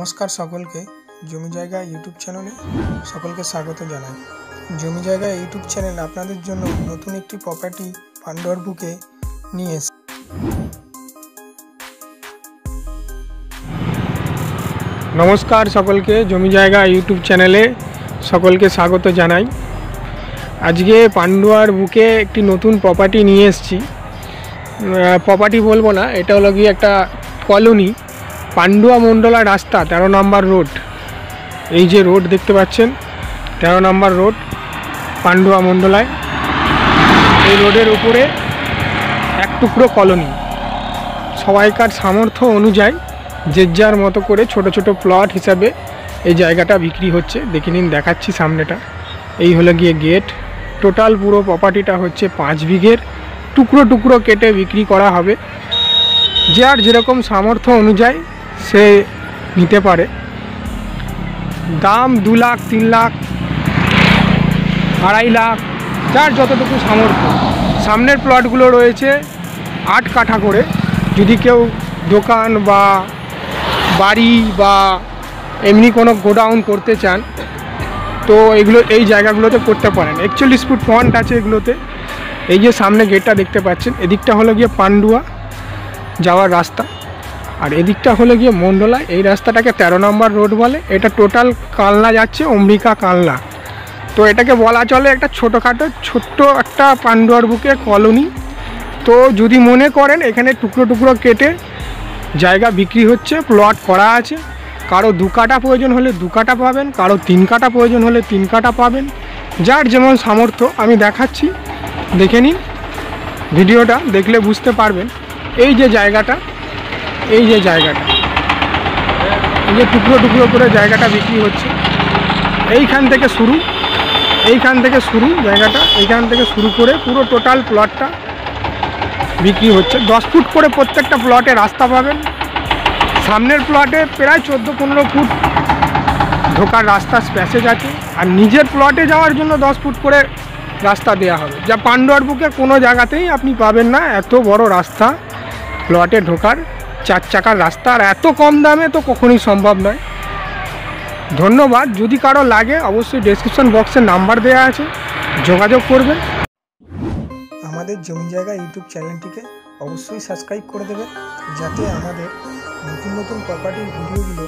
नमस्कार सकल के जमी जायगा यूट्यूब चैनले सकल के स्वागत जानाई। जमी जायगा यूट्यूब चैनल आपनादेर जोन्नो नतून एकटी प्रपार्टी पांडुआर बुके निये नमस्कार सकल के जमी जायगा यूट्यूब चैनले सकल के स्वागत जानाई। आज के पांडुआर बुके एकटी नतून प्रपार्टी निये एसेछि। प्रपार्टी बोलबो ना, एटा हलो गिये एकटा कलोनी पांडुआ मंडला रास्ता 13 नम्बर रोड। এই যে রোড দেখতে পাচ্ছেন 13 নম্বর রোড পান্ডুয়া মন্ডলায়। এই রোডের উপরে এক টুকরো কলোনি, সবাইকার সামর্থ্য অনুযায়ী যে যার মতো করে ছোট ছোট প্লট হিসাবে এই জায়গাটা বিক্রি হচ্ছে। দেখে নিন, দেখাচ্ছি সামনেটা। এই হলো গিয়ে গেট। টোটাল পুরো প্রপার্টিটা হচ্ছে 5 বিঘের। টুকরো টুকরো কেটে বিক্রি করা হবে। যার যেরকম সামর্থ্য অনুযায়ী সে নিতে পারে। দাম 2 লাখ, 3 লাখ, 2.5 লাখ, যার যতটুকু সামর্থ্য। সামনের প্লটগুলো রয়েছে 8 কাঠা করে। যদি কেউ দোকান বা বাড়ি বা এমনি কোনো গোডাউন করতে চান তো এগুলো এই জায়গাগুলোতে করতে পারেন। 41 ফুট ফ্রন্ট আছে এগুলোতে। এই যে সামনে গেটটা দেখতে পাচ্ছেন, এদিকটা হলো গিয়ে পান্ডুয়া যাওয়ার রাস্তা, আর এদিকটা হলো গিয়ে মন্ডলা। এই রাস্তাটাকে 13 নম্বর রোড বলে। এটা টোটাল কালনা যাচ্ছে, অম্বিকা কালনা। তো এটাকে বলা চলে একটা ছোটোখাটো ছোট্ট একটা পান্ডুয়ার বুকে কলোনি। তো যদি মনে করেন এখানে টুকরো টুকরো কেটে জায়গা বিক্রি হচ্ছে, প্লট করা আছে। কারো 2 কাঠা প্রয়োজন হলে 2 কাঠা পাবেন, কারো 3 কাঠা প্রয়োজন হলে 3 কাঠা পাবেন। যার যেমন সামর্থ্য আমি দেখাচ্ছি, দেখে নিন। ভিডিওটা দেখলে বুঝতে পারবেন। এই যে জায়গাটা, এই যে জায়গাটা, এই যে টুকরো টুকরো করে জায়গাটা বিক্রি হচ্ছে। এইখান থেকে শুরু, এইখান থেকে শুরু জায়গাটা, এইখান থেকে শুরু করে পুরো টোটাল প্লটটা বিক্রি হচ্ছে। 10 ফুট করে প্রত্যেকটা প্লটে রাস্তা পাবেন। সামনের প্লটে প্রায় 14-15 ফুট ঢোকার রাস্তা প্যাসেজ আছে, আর নিজের প্লটে যাওয়ার জন্য 10 ফুট করে রাস্তা দেওয়া হবে। যা পান্ডুয়ার বুকে কোনো জায়গাতেই আপনি পাবেন না। এত বড় রাস্তা প্লটে ঢোকার, 4 চাকার রাস্তা, আর এত কম দামে তো কখনোই সম্ভব নয়। ধন্যবাদ। যদি কারো লাগে অবশ্যই ডেসক্রিপশন বক্সে নাম্বার দেওয়া আছে, যোগাযোগ করবেন। আমাদের জমি জায়গা ইউটিউব চ্যানেলটিকে অবশ্যই সাবস্ক্রাইব করে দেবেন, যাতে আমাদের নতুন নতুন প্রপার্টির ভিডিওগুলো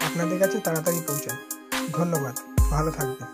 আপনাদের কাছে তাড়াতাড়ি পৌঁছায়। ধন্যবাদ, ভালো থাকবেন।